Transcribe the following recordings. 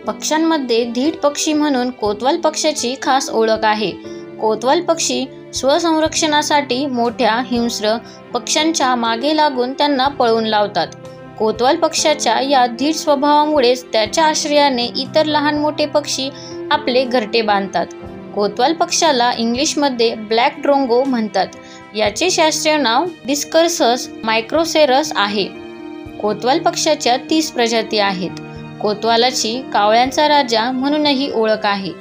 पक्ष्यांमध्ये धीट पक्षी म्हणून कोतवाल पक्ष्याची खास ओळख आहे. कोतवाल पक्षी स्वसंरक्षणासाठी मोठ्या हिंस्र पक्ष्यांच्या मागे लागून त्यांना पळवून लावतात. कोतवाल पक्ष्याच्या या धीट स्वभावामुळेच त्याच्या आश्रयाने इतर लहान मोठे पक्षी आपले घरटे बांधतात. कोतवाल पक्ष्याला इंग्लिशमध्ये ब्लॅक ड्रोंगो म्हणतात. याचे शास्त्रीय नाव डिस्कर्सस मायक्रोसेरस आहे. कोतवाल पक्ष्याच्या 30 प्रजाती आहेत. कोतवालाची कावळ्यांचा राजा म्हणूनही ओळख आहे.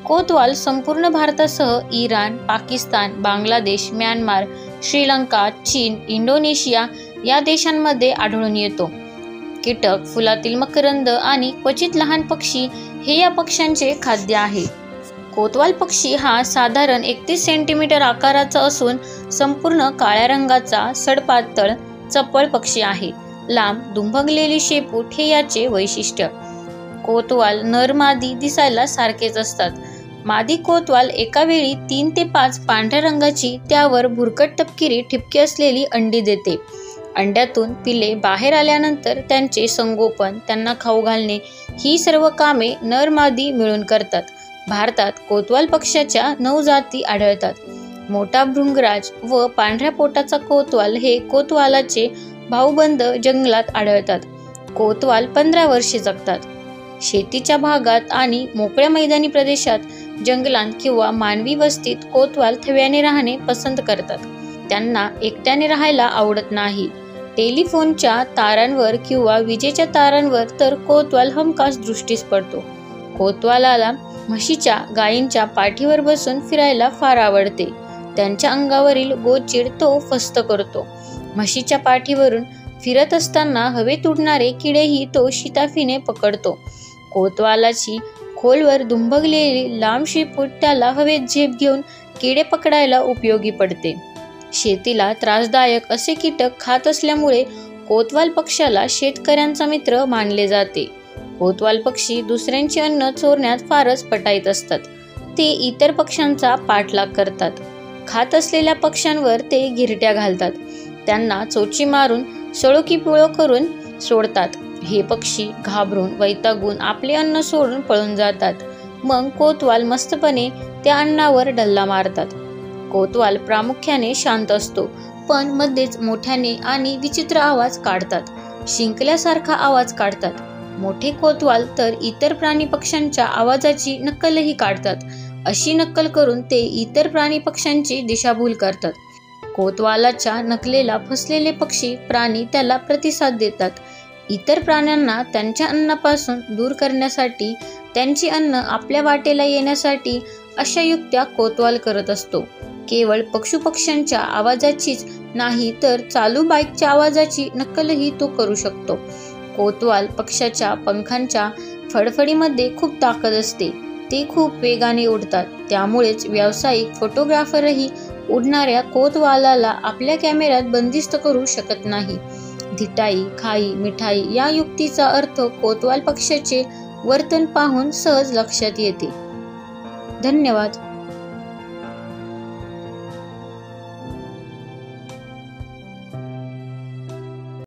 कोतवाल संपूर्ण भारतासह इराण, पाकिस्तान, बांगलादेश, म्यानमार, श्रीलंका, चीन, इंडोनेशिया या देशांमध्ये आढळून येतो. कीटक, फुलातील मकरंद आणि क्वचित लहान पक्षी हे या पक्ष्यांचे खाद्य आहे. कोतवाल पक्षी हा साधारण 31 सेंटीमीटर आकाराचा असून संपूर्ण काळ्या रंगाचा सडपातळ चपळ पक्षी आहे. लांब दुभंगलेली शेपूट हे याचे वैशिष्ट्य. कोतवाल नर मादी दिसायला सारखेच असतात. मादी कोतवाल एका वेळी 3 ते 5 पांढऱ्या रंगाची त्यावर भुरकट तपकिरी ठिपके असलेली अंडी देते. अंड्यातून पिले बाहेर आल्यानंतर त्यांचे संगोपन, त्यांना खाऊ घालणे ही सर्व कामे नर मादी मिळून करतात. भारतात कोतवाल पक्ष्याच्या 9 जाती आढळतात. मोठा भृंगराज व पांढऱ्या पोटाचा कोतवाल हे कोतवालाचे भाऊबंद जंगलात आढळतात. कोतवाल 15 वर्षे जगतात. शेतीच्या भागात आणि मोकळ्या मैदानी प्रदेशात, जंगलात किंवा मानवी वस्तीत कोतवाल थव्याने राहणे पसंत करतात. त्यांना एकट्याने राहायला आवडत नाही. टेलिफोनच्या तारांवर किंवा विजेच्या तारांवर तर कोतवाल हमखास दृष्टीस पडतो. कोतवालाला म्हशीच्या, गायींच्या पाठीवर बसून फिरायला फार आवडते. त्यांच्या अंगावरील गोचिड तो फस्त करतो. म्हशीच्या पाठीवरून फिरत असताना हवेत उडणारे किडेही तो शिताफीने पकडतो. कोतवालाची खोलवर दुभंगलेली लांब शेपूट त्याला हवेत झेप घेऊन किडे पकडायला उपयोगी पडते. शेतीला त्रासदायक असे कीटक खात असल्यामुळे कोतवाल पक्ष्याला शेतकऱ्यांचा मित्र मानले जाते. कोतवाल पक्षी दुसऱ्यांचे अन्न चोरण्यात फारच पटाईत असतात. ते इतर पक्ष्यांचा पाठलाग करतात. खात असलेल्या पक्ष्यांवर ते घिरट्या घालतात. त्यांना चोची मारून सळोकीपुळो करून सोडतात. हे पक्षी घाबरून वैतागून आपले अन्न सोडून पळून जातात. मग कोतवाल मस्तपणे त्या अन्नावर डल्ला मारतात. कोतवाल प्रामुख्याने शांत असतो, पण मध्येच मोठ्याने आणि विचित्र आवाज काढतात. शिंकल्यासारखा आवाज काढतात. मोठे कोतवाल तर इतर प्राणी पक्ष्यांच्या आवाजाची नक्कलही काढतात. अशी नक्कल करून ते इतर प्राणी पक्ष्यांची दिशाभूल करतात. कोतवालाच्या नकलेला फसलेले पक्षी प्राणी त्याला प्रतिसाद देतात. इतर प्राण्यांना त्यांच्या अन्नापासून दूर करण्यासाठी, त्यांची अन्न आपल्या वाटेला येण्यासाठी अशा युक्त्या कोतवाल करत असतो. केवळ पशुपक्ष्यांच्या आवाजाचीच नाही तर चालू बाईकच्या आवाजाची नक्कलही तो करू शकतो. कोतवाल पक्ष्याच्या पंखांच्या फडफडीमध्ये खूप ताकद असते. ते खूप वेगाने उडतात. त्यामुळेच व्यावसायिक फोटोग्राफरही उडणाऱ्या कोतवालाला आपल्या कॅमेऱ्यात बंदिस्त करू शकत नाही. धिटाई, खाई, मिठाई या युक्तीचा अर्थ कोतवाल पक्ष्याचे वर्तन पाहून सहज लक्षात येते. धन्यवाद.